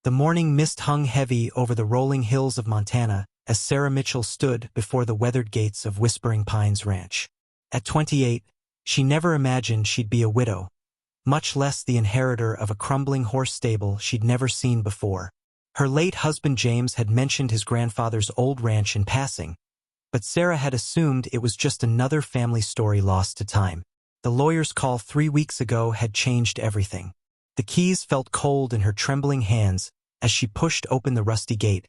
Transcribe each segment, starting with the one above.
The morning mist hung heavy over the rolling hills of Montana as Sarah Mitchell stood before the weathered gates of Whispering Pines Ranch. At 28, she never imagined she'd be a widow, much less the inheritor of a crumbling horse stable she'd never seen before. Her late husband James had mentioned his grandfather's old ranch in passing, but Sarah had assumed it was just another family story lost to time. The lawyer's call 3 weeks ago had changed everything. The keys felt cold in her trembling hands as she pushed open the rusty gate,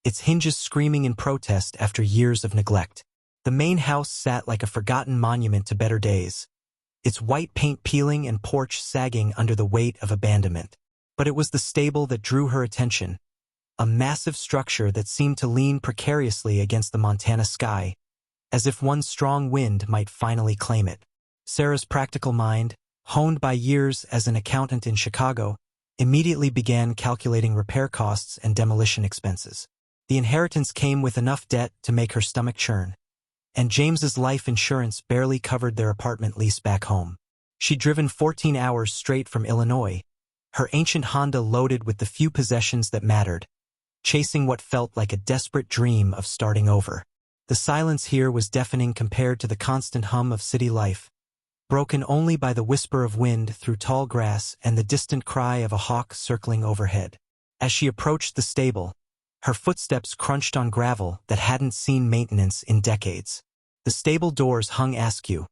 its hinges screaming in protest after years of neglect. The main house sat like a forgotten monument to better days, its white paint peeling and porch sagging under the weight of abandonment. But it was the stable that drew her attention, a massive structure that seemed to lean precariously against the Montana sky, as if one strong wind might finally claim it. Sarah's practical mind, honed by years as an accountant in Chicago, immediately began calculating repair costs and demolition expenses. The inheritance came with enough debt to make her stomach churn, and James's life insurance barely covered their apartment lease back home. She'd driven 14 hours straight from Illinois, her ancient Honda loaded with the few possessions that mattered, chasing what felt like a desperate dream of starting over. The silence here was deafening compared to the constant hum of city life, broken only by the whisper of wind through tall grass and the distant cry of a hawk circling overhead. As she approached the stable, her footsteps crunched on gravel that hadn't seen maintenance in decades. The stable doors hung askew,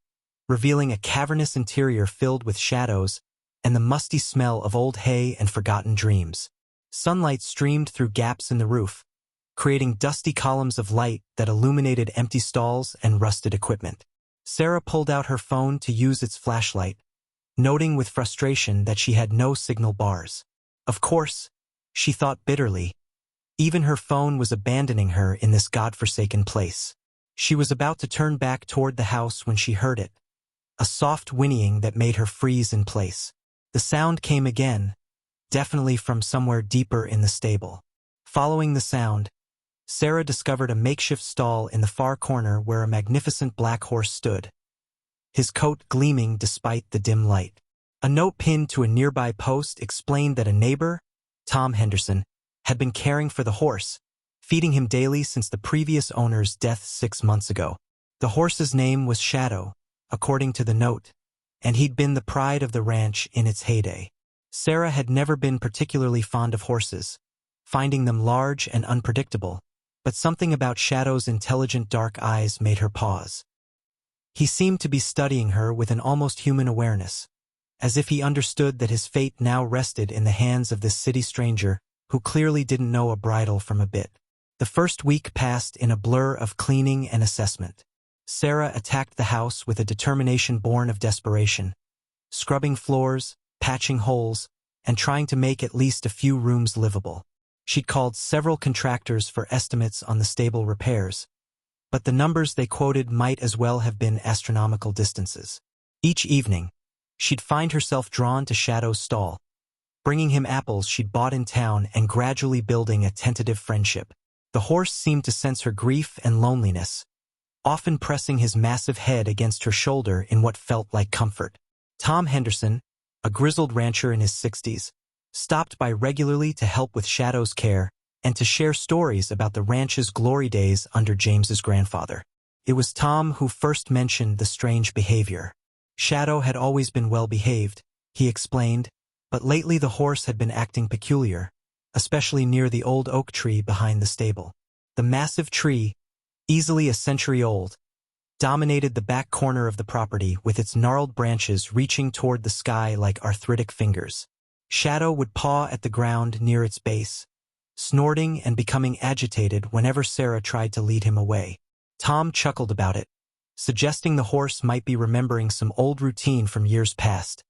revealing a cavernous interior filled with shadows and the musty smell of old hay and forgotten dreams. Sunlight streamed through gaps in the roof, creating dusty columns of light that illuminated empty stalls and rusted equipment. Sarah pulled out her phone to use its flashlight, noting with frustration that she had no signal bars. Of course, she thought bitterly, even her phone was abandoning her in this godforsaken place. She was about to turn back toward the house when she heard it, a soft whinnying that made her freeze in place. The sound came again, definitely from somewhere deeper in the stable. Following the sound, Sarah discovered a makeshift stall in the far corner where a magnificent black horse stood, his coat gleaming despite the dim light. A note pinned to a nearby post explained that a neighbor, Tom Henderson, had been caring for the horse, feeding him daily since the previous owner's death 6 months ago. The horse's name was Shadow, according to the note, and he'd been the pride of the ranch in its heyday. Sarah had never been particularly fond of horses, finding them large and unpredictable, but something about Shadow's intelligent dark eyes made her pause. He seemed to be studying her with an almost human awareness, as if he understood that his fate now rested in the hands of this city stranger who clearly didn't know a bridle from a bit. The first week passed in a blur of cleaning and assessment. Sarah attacked the house with a determination born of desperation, scrubbing floors, patching holes, and trying to make at least a few rooms livable. She'd called several contractors for estimates on the stable repairs, but the numbers they quoted might as well have been astronomical distances. Each evening, she'd find herself drawn to Shadow's stall, bringing him apples she'd bought in town and gradually building a tentative friendship. The horse seemed to sense her grief and loneliness, often pressing his massive head against her shoulder in what felt like comfort. Tom Henderson, a grizzled rancher in his 60s, stopped by regularly to help with Shadow's care and to share stories about the ranch's glory days under James's grandfather. It was Tom who first mentioned the strange behavior. Shadow had always been well-behaved, he explained, but lately the horse had been acting peculiar, especially near the old oak tree behind the stable. The massive tree, easily a century old, dominated the back corner of the property with its gnarled branches reaching toward the sky like arthritic fingers. Shadow would paw at the ground near its base, snorting and becoming agitated whenever Sarah tried to lead him away. Tom chuckled about it, suggesting the horse might be remembering some old routine from years past,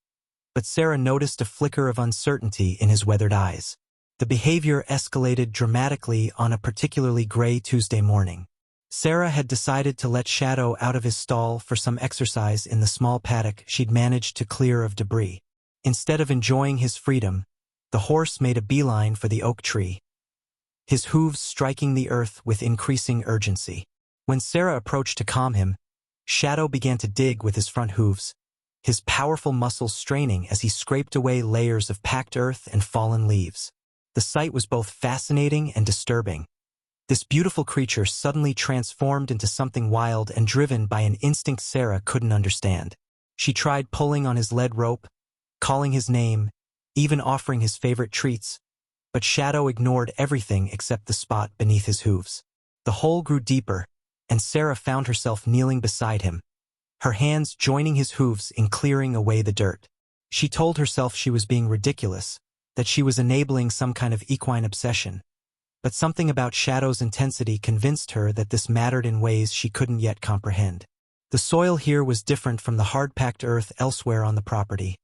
but Sarah noticed a flicker of uncertainty in his weathered eyes. The behavior escalated dramatically on a particularly gray Tuesday morning. Sarah had decided to let Shadow out of his stall for some exercise in the small paddock she'd managed to clear of debris. Instead of enjoying his freedom, the horse made a beeline for the oak tree, his hooves striking the earth with increasing urgency. When Sarah approached to calm him, Shadow began to dig with his front hooves, his powerful muscles straining as he scraped away layers of packed earth and fallen leaves. The sight was both fascinating and disturbing. This beautiful creature suddenly transformed into something wild and driven by an instinct Sarah couldn't understand. She tried pulling on his lead rope, calling his name, even offering his favorite treats, but Shadow ignored everything except the spot beneath his hooves. The hole grew deeper, and Sarah found herself kneeling beside him, her hands joining his hooves in clearing away the dirt. She told herself she was being ridiculous, that she was enabling some kind of equine obsession. But something about Shadow's intensity convinced her that this mattered in ways she couldn't yet comprehend. The soil here was different from the hard-packed earth elsewhere on the property.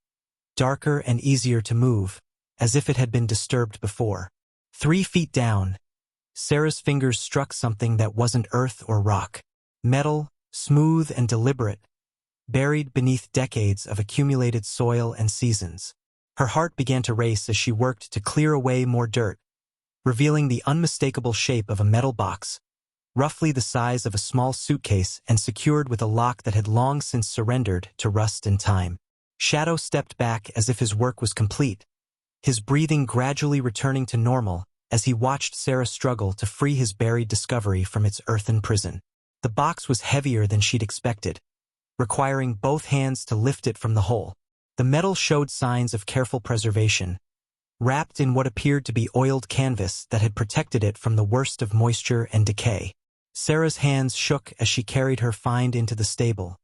Darker and easier to move, as if it had been disturbed before. 3 feet down, Sarah's fingers struck something that wasn't earth or rock. Metal, smooth and deliberate, buried beneath decades of accumulated soil and seasons. Her heart began to race as she worked to clear away more dirt, revealing the unmistakable shape of a metal box, roughly the size of a small suitcase and secured with a lock that had long since surrendered to rust and time. Shadow stepped back as if his work was complete, his breathing gradually returning to normal as he watched Sarah struggle to free his buried discovery from its earthen prison. The box was heavier than she'd expected, requiring both hands to lift it from the hole. The metal showed signs of careful preservation, wrapped in what appeared to be oiled canvas that had protected it from the worst of moisture and decay. Sarah's hands shook as she carried her find into the stable,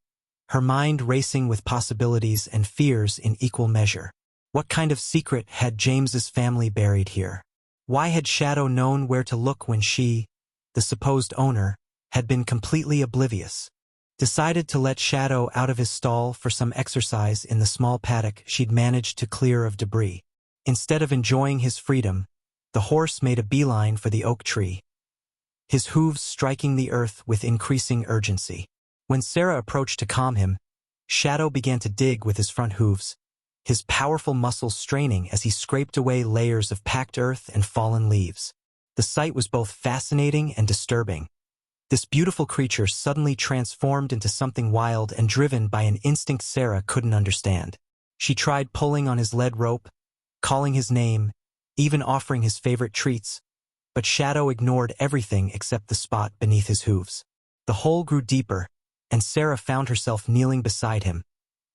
her mind racing with possibilities and fears in equal measure. What kind of secret had James's family buried here? Why had Shadow known where to look when she, the supposed owner, had been completely oblivious? Decided to let Shadow out of his stall for some exercise in the small paddock she'd managed to clear of debris. Instead of enjoying his freedom, the horse made a beeline for the oak tree, his hooves striking the earth with increasing urgency. When Sarah approached to calm him, Shadow began to dig with his front hooves, his powerful muscles straining as he scraped away layers of packed earth and fallen leaves. The sight was both fascinating and disturbing. This beautiful creature suddenly transformed into something wild and driven by an instinct Sarah couldn't understand. She tried pulling on his lead rope, calling his name, even offering his favorite treats, but Shadow ignored everything except the spot beneath his hooves. The hole grew deeper, and Sarah found herself kneeling beside him,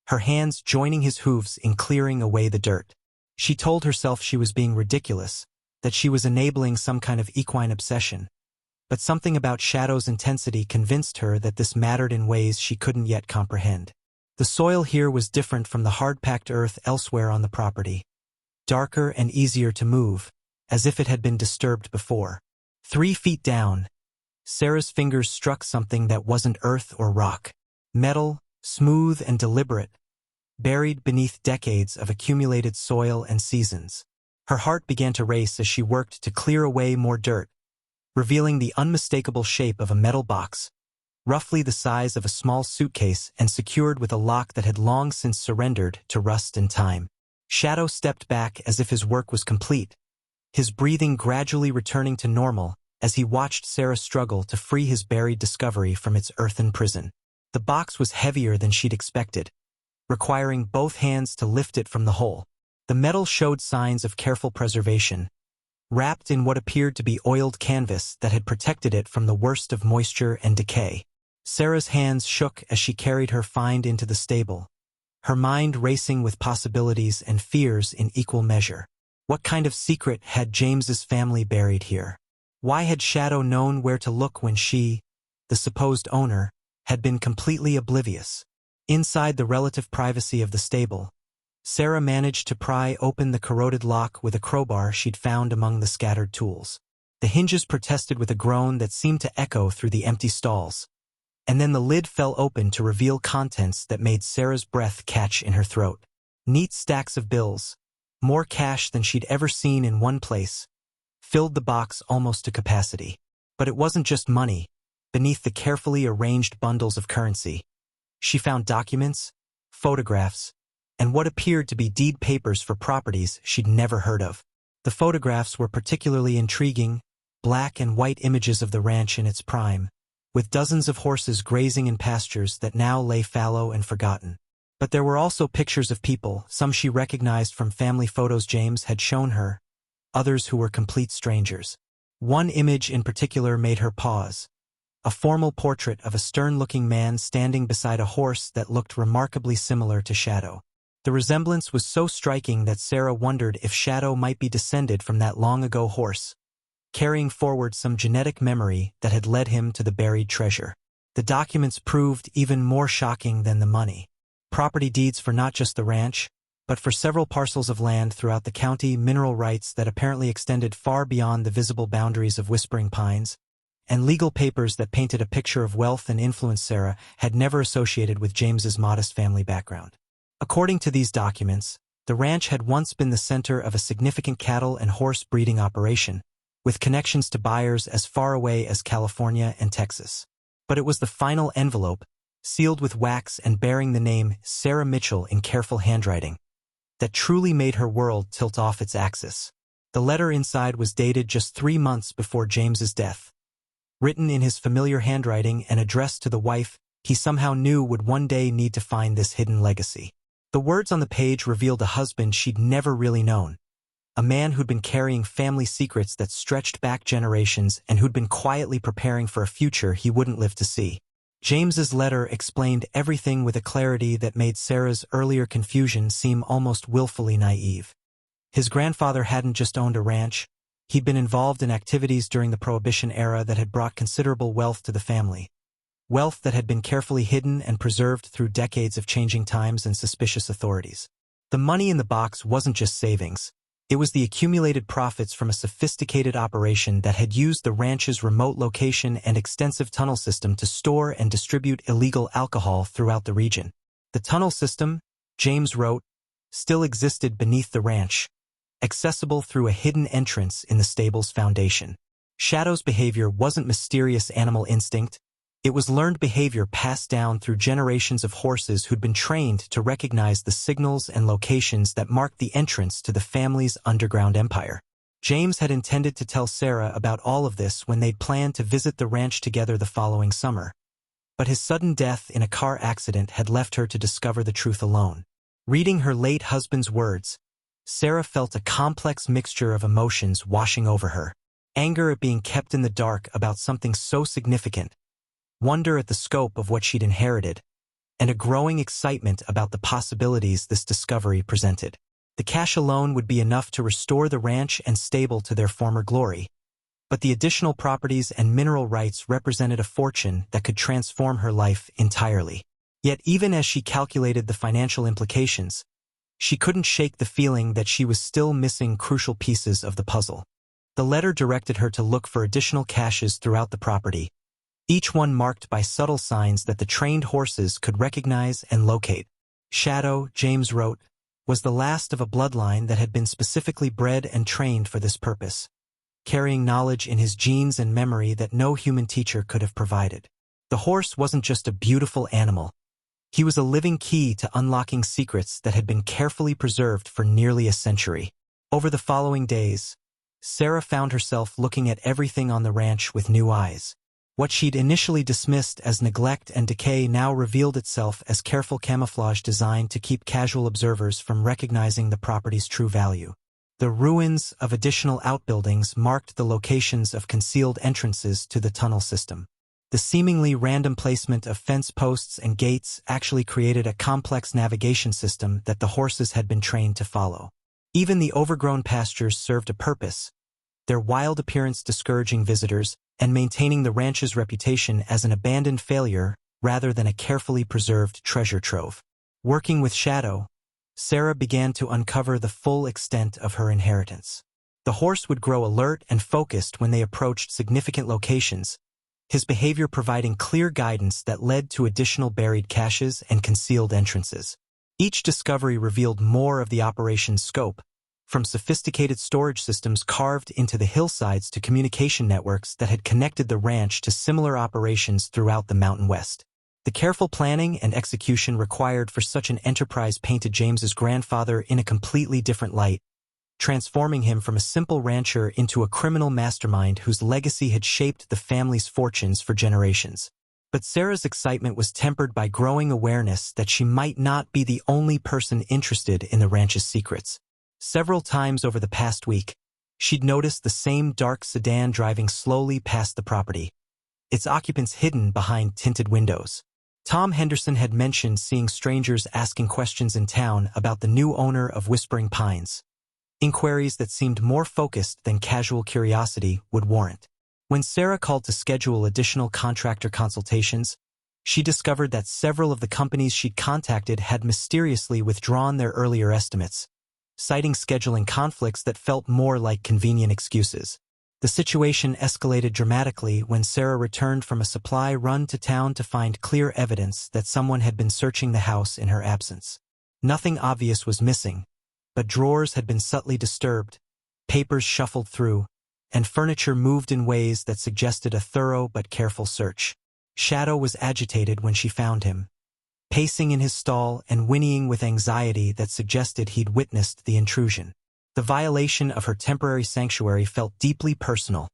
her hands joining his hooves in clearing away the dirt. She told herself she was being ridiculous, that she was enabling some kind of equine obsession. But something about Shadow's intensity convinced her that this mattered in ways she couldn't yet comprehend. The soil here was different from the hard-packed earth elsewhere on the property. Darker and easier to move, as if it had been disturbed before. 3 feet down, Sarah's fingers struck something that wasn't earth or rock. Metal, smooth and deliberate, buried beneath decades of accumulated soil and seasons. Her heart began to race as she worked to clear away more dirt, revealing the unmistakable shape of a metal box, roughly the size of a small suitcase and secured with a lock that had long since surrendered to rust and time. Shadow stepped back as if his work was complete, his breathing gradually returning to normal as he watched Sarah struggle to free his buried discovery from its earthen prison. The box was heavier than she'd expected, requiring both hands to lift it from the hole. The metal showed signs of careful preservation, wrapped in what appeared to be oiled canvas that had protected it from the worst of moisture and decay. Sarah's hands shook as she carried her find into the stable, her mind racing with possibilities and fears in equal measure. What kind of secret had James's family buried here? Why had Shadow known where to look when she, the supposed owner, had been completely oblivious? Inside the relative privacy of the stable, Sarah managed to pry open the corroded lock with a crowbar she'd found among the scattered tools. The hinges protested with a groan that seemed to echo through the empty stalls, and then the lid fell open to reveal contents that made Sarah's breath catch in her throat. Neat stacks of bills, more cash than she'd ever seen in one place, filled the box almost to capacity. But it wasn't just money. Beneath the carefully arranged bundles of currency, she found documents, photographs, and what appeared to be deed papers for properties she'd never heard of. The photographs were particularly intriguing, black and white images of the ranch in its prime, with dozens of horses grazing in pastures that now lay fallow and forgotten. But there were also pictures of people, some she recognized from family photos James had shown her, others who were complete strangers. One image in particular made her pause. A formal portrait of a stern-looking man standing beside a horse that looked remarkably similar to Shadow. The resemblance was so striking that Sarah wondered if Shadow might be descended from that long-ago horse, carrying forward some genetic memory that had led him to the buried treasure. The documents proved even more shocking than the money. Property deeds for not just the ranch, but for several parcels of land throughout the county, mineral rights that apparently extended far beyond the visible boundaries of Whispering Pines, and legal papers that painted a picture of wealth and influence Sarah had never associated with James's modest family background. According to these documents, the ranch had once been the center of a significant cattle and horse breeding operation, with connections to buyers as far away as California and Texas. But it was the final envelope, sealed with wax and bearing the name Sarah Mitchell in careful handwriting, that truly made her world tilt off its axis. The letter inside was dated just 3 months before James's death. Written in his familiar handwriting and addressed to the wife he somehow knew would one day need to find this hidden legacy. The words on the page revealed a husband she'd never really known, a man who'd been carrying family secrets that stretched back generations and who'd been quietly preparing for a future he wouldn't live to see. James's letter explained everything with a clarity that made Sarah's earlier confusion seem almost willfully naive. His grandfather hadn't just owned a ranch, he'd been involved in activities during the Prohibition era that had brought considerable wealth to the family. Wealth that had been carefully hidden and preserved through decades of changing times and suspicious authorities. The money in the box wasn't just savings. It was the accumulated profits from a sophisticated operation that had used the ranch's remote location and extensive tunnel system to store and distribute illegal alcohol throughout the region. The tunnel system, James wrote, still existed beneath the ranch, accessible through a hidden entrance in the stable's foundation. Shadow's behavior wasn't mysterious animal instinct. It was learned behavior passed down through generations of horses who'd been trained to recognize the signals and locations that marked the entrance to the family's underground empire. James had intended to tell Sarah about all of this when they'd planned to visit the ranch together the following summer. But his sudden death in a car accident had left her to discover the truth alone. Reading her late husband's words, Sarah felt a complex mixture of emotions washing over her. Anger at being kept in the dark about something so significant, wonder at the scope of what she'd inherited, and a growing excitement about the possibilities this discovery presented. The cash alone would be enough to restore the ranch and stable to their former glory, but the additional properties and mineral rights represented a fortune that could transform her life entirely. Yet even as she calculated the financial implications, she couldn't shake the feeling that she was still missing crucial pieces of the puzzle. The letter directed her to look for additional caches throughout the property, each one marked by subtle signs that the trained horses could recognize and locate. Shadow, James wrote, was the last of a bloodline that had been specifically bred and trained for this purpose, carrying knowledge in his genes and memory that no human teacher could have provided. The horse wasn't just a beautiful animal. He was a living key to unlocking secrets that had been carefully preserved for nearly a century. Over the following days, Sarah found herself looking at everything on the ranch with new eyes. What she'd initially dismissed as neglect and decay now revealed itself as careful camouflage designed to keep casual observers from recognizing the property's true value. The ruins of additional outbuildings marked the locations of concealed entrances to the tunnel system. The seemingly random placement of fence posts and gates actually created a complex navigation system that the horses had been trained to follow. Even the overgrown pastures served a purpose, their wild appearance discouraging visitors and maintaining the ranch's reputation as an abandoned failure rather than a carefully preserved treasure trove. Working with Shadow, Sarah began to uncover the full extent of her inheritance. The horse would grow alert and focused when they approached significant locations, his behavior providing clear guidance that led to additional buried caches and concealed entrances. Each discovery revealed more of the operation's scope, from sophisticated storage systems carved into the hillsides to communication networks that had connected the ranch to similar operations throughout the Mountain West. The careful planning and execution required for such an enterprise painted James's grandfather in a completely different light, transforming him from a simple rancher into a criminal mastermind whose legacy had shaped the family's fortunes for generations. But Sarah's excitement was tempered by growing awareness that she might not be the only person interested in the ranch's secrets. Several times over the past week, She'd noticed the same dark sedan driving slowly past the property, its occupants hidden behind tinted windows. Tom Henderson had mentioned seeing strangers asking questions in town about the new owner of Whispering Pines. Inquiries that seemed more focused than casual curiosity would warrant. When Sarah called to schedule additional contractor consultations, she discovered that several of the companies she'd contacted had mysteriously withdrawn their earlier estimates, citing scheduling conflicts that felt more like convenient excuses. The situation escalated dramatically when Sarah returned from a supply run to town to find clear evidence that someone had been searching the house in her absence. Nothing obvious was missing, but drawers had been subtly disturbed, papers shuffled through, and furniture moved in ways that suggested a thorough but careful search. Shadow was agitated when she found him, pacing in his stall and whinnying with anxiety that suggested he'd witnessed the intrusion. The violation of her temporary sanctuary felt deeply personal,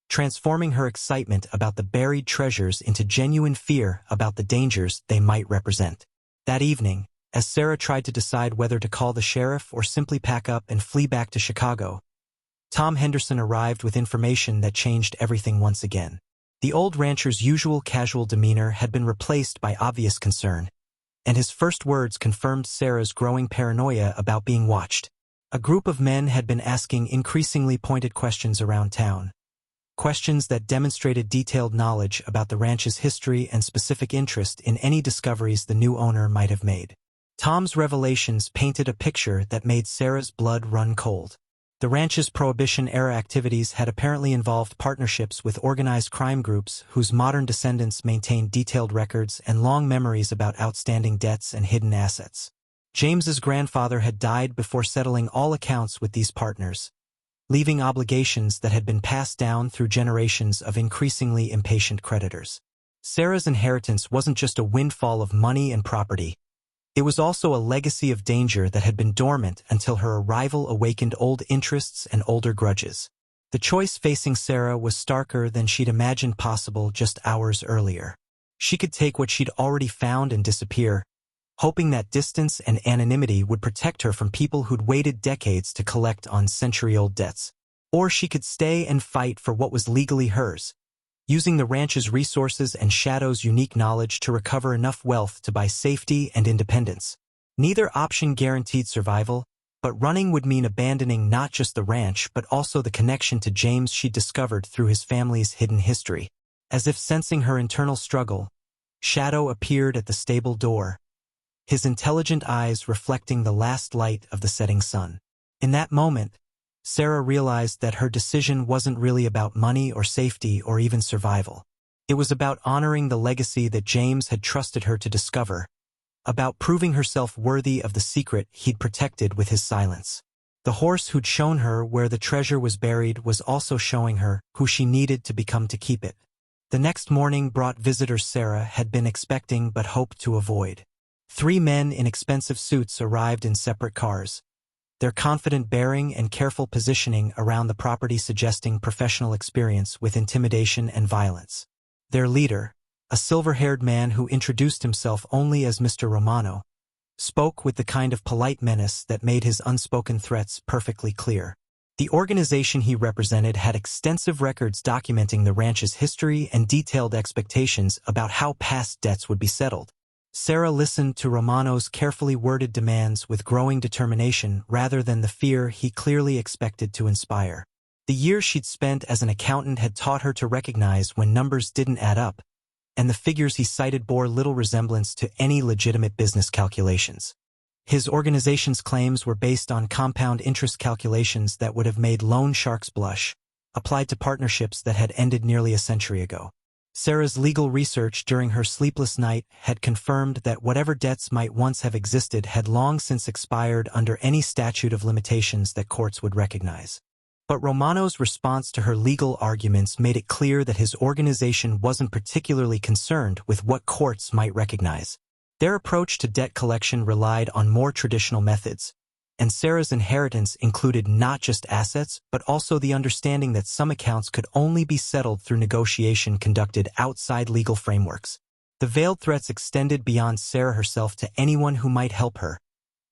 transforming her excitement about the buried treasures into genuine fear about the dangers they might represent. That evening, as Sarah tried to decide whether to call the sheriff or simply pack up and flee back to Chicago, Tom Henderson arrived with information that changed everything once again. The old rancher's usual casual demeanor had been replaced by obvious concern, and his first words confirmed Sarah's growing paranoia about being watched. A group of men had been asking increasingly pointed questions around town, questions that demonstrated detailed knowledge about the ranch's history and specific interest in any discoveries the new owner might have made. Tom's revelations painted a picture that made Sarah's blood run cold. The ranch's Prohibition-era activities had apparently involved partnerships with organized crime groups whose modern descendants maintained detailed records and long memories about outstanding debts and hidden assets. James's grandfather had died before settling all accounts with these partners, leaving obligations that had been passed down through generations of increasingly impatient creditors. Sarah's inheritance wasn't just a windfall of money and property. It was also a legacy of danger that had been dormant until her arrival awakened old interests and older grudges. The choice facing Sarah was starker than she'd imagined possible just hours earlier. She could take what she'd already found and disappear, hoping that distance and anonymity would protect her from people who'd waited decades to collect on century-old debts. Or she could stay and fight for what was legally hers, using the ranch's resources and Shadow's unique knowledge to recover enough wealth to buy safety and independence. Neither option guaranteed survival, but running would mean abandoning not just the ranch but also the connection to James she'd discovered through his family's hidden history. As if sensing her internal struggle, Shadow appeared at the stable door, his intelligent eyes reflecting the last light of the setting sun. In that moment, Sarah realized that her decision wasn't really about money or safety or even survival. It was about honoring the legacy that James had trusted her to discover, about proving herself worthy of the secret he'd protected with his silence. The horse who'd shown her where the treasure was buried was also showing her who she needed to become to keep it. The next morning brought visitors Sarah had been expecting but hoped to avoid. 3 men in expensive suits arrived in separate cars, their confident bearing and careful positioning around the property suggesting professional experience with intimidation and violence. Their leader, a silver-haired man who introduced himself only as Mr. Romano, spoke with the kind of polite menace that made his unspoken threats perfectly clear. The organization he represented had extensive records documenting the ranch's history and detailed expectations about how past debts would be settled. Sarah listened to Romano's carefully worded demands with growing determination rather than the fear he clearly expected to inspire. The years she'd spent as an accountant had taught her to recognize when numbers didn't add up, and the figures he cited bore little resemblance to any legitimate business calculations. His organization's claims were based on compound interest calculations that would have made loan sharks blush, applied to partnerships that had ended nearly a century ago. Sarah's legal research during her sleepless night had confirmed that whatever debts might once have existed had long since expired under any statute of limitations that courts would recognize. But Romano's response to her legal arguments made it clear that his organization wasn't particularly concerned with what courts might recognize. Their approach to debt collection relied on more traditional methods, and Sarah's inheritance included not just assets but also the understanding that some accounts could only be settled through negotiation conducted outside legal frameworks. The veiled threats extended beyond Sarah herself to anyone who might help her,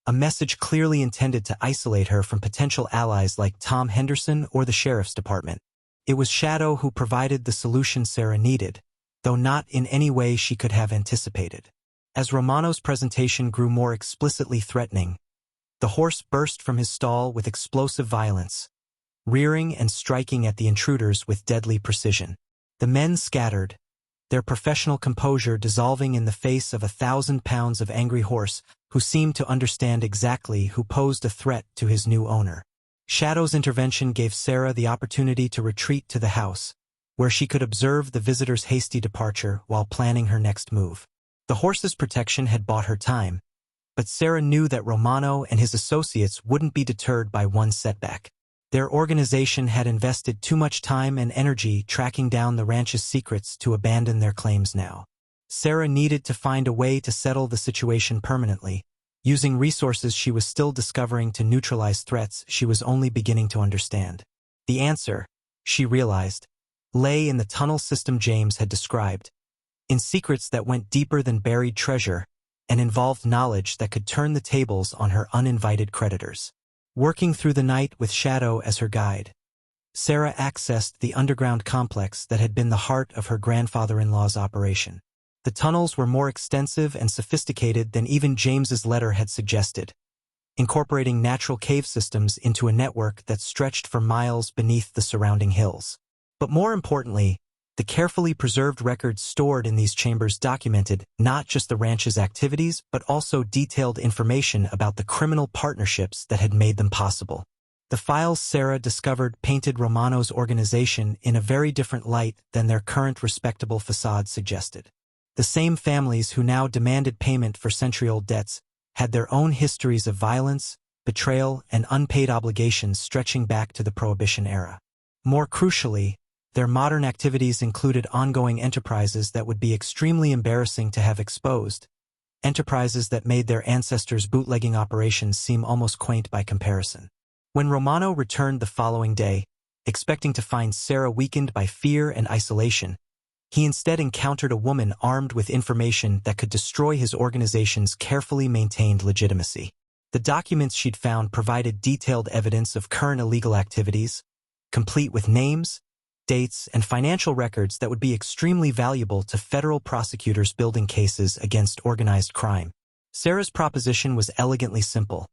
a message clearly intended to isolate her from potential allies like Tom Henderson or the sheriff's department. It was Shadow who provided the solution Sarah needed, though not in any way she could have anticipated. As Romano's presentation grew more explicitly threatening, the horse burst from his stall with explosive violence, rearing and striking at the intruders with deadly precision. The men scattered, their professional composure dissolving in the face of 1,000 pounds of angry horse who seemed to understand exactly who posed a threat to his new owner. Shadow's intervention gave Sarah the opportunity to retreat to the house, where she could observe the visitor's hasty departure while planning her next move. The horse's protection had bought her time, but Sarah knew that Romano and his associates wouldn't be deterred by one setback. Their organization had invested too much time and energy tracking down the ranch's secrets to abandon their claims now. Sarah needed to find a way to settle the situation permanently, using resources she was still discovering to neutralize threats she was only beginning to understand. The answer, she realized, lay in the tunnel system James had described, in secrets that went deeper than buried treasure and involved knowledge that could turn the tables on her uninvited creditors. Working through the night with Shadow as her guide, Sarah accessed the underground complex that had been the heart of her grandfather-in-law's operation. The tunnels were more extensive and sophisticated than even James's letter had suggested, incorporating natural cave systems into a network that stretched for miles beneath the surrounding hills. But more importantly, the carefully preserved records stored in these chambers documented not just the ranch's activities but also detailed information about the criminal partnerships that had made them possible. The files Sarah discovered painted Romano's organization in a very different light than their current respectable facade suggested. The same families who now demanded payment for century-old debts had their own histories of violence, betrayal, and unpaid obligations stretching back to the Prohibition era. More crucially, their modern activities included ongoing enterprises that would be extremely embarrassing to have exposed, enterprises that made their ancestors' bootlegging operations seem almost quaint by comparison. When Romano returned the following day, expecting to find Sarah weakened by fear and isolation, he instead encountered a woman armed with information that could destroy his organization's carefully maintained legitimacy. The documents she'd found provided detailed evidence of current illegal activities, complete with names, dates, and financial records that would be extremely valuable to federal prosecutors building cases against organized crime. Sarah's proposition was elegantly simple.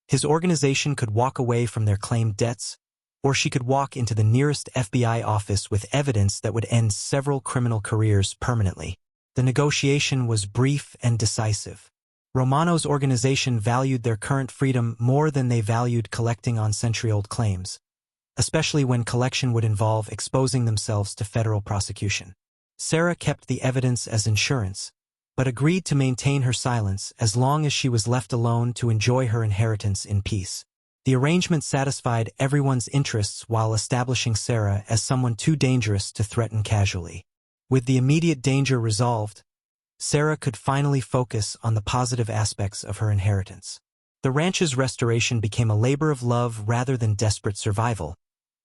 His organization could walk away from their claimed debts, or she could walk into the nearest FBI office with evidence that would end several criminal careers permanently. The negotiation was brief and decisive. Romano's organization valued their current freedom more than they valued collecting on century-old claims, especially when collection would involve exposing themselves to federal prosecution. Sarah kept the evidence as insurance, but agreed to maintain her silence as long as she was left alone to enjoy her inheritance in peace. The arrangement satisfied everyone's interests while establishing Sarah as someone too dangerous to threaten casually. With the immediate danger resolved, Sarah could finally focus on the positive aspects of her inheritance. The ranch's restoration became a labor of love rather than desperate survival,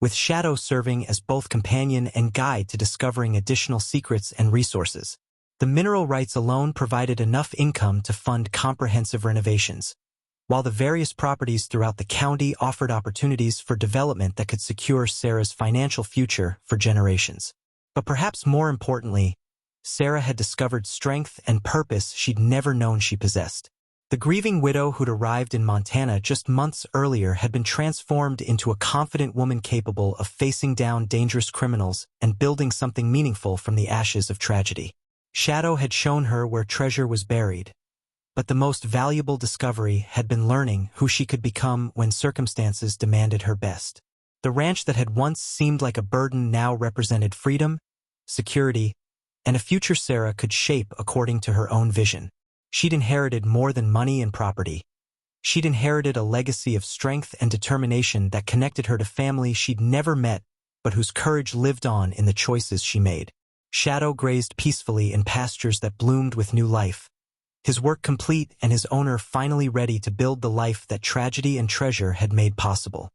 with Shadow serving as both companion and guide to discovering additional secrets and resources. The mineral rights alone provided enough income to fund comprehensive renovations, while the various properties throughout the county offered opportunities for development that could secure Sarah's financial future for generations. But perhaps more importantly, Sarah had discovered strength and purpose she'd never known she possessed. The grieving widow who'd arrived in Montana just months earlier had been transformed into a confident woman capable of facing down dangerous criminals and building something meaningful from the ashes of tragedy. Shadow had shown her where treasure was buried, but the most valuable discovery had been learning who she could become when circumstances demanded her best. The ranch that had once seemed like a burden now represented freedom, security, and a future Sarah could shape according to her own vision. She'd inherited more than money and property. She'd inherited a legacy of strength and determination that connected her to family she'd never met, but whose courage lived on in the choices she made. Shadow grazed peacefully in pastures that bloomed with new life, his work complete and his owner finally ready to build the life that tragedy and treasure had made possible.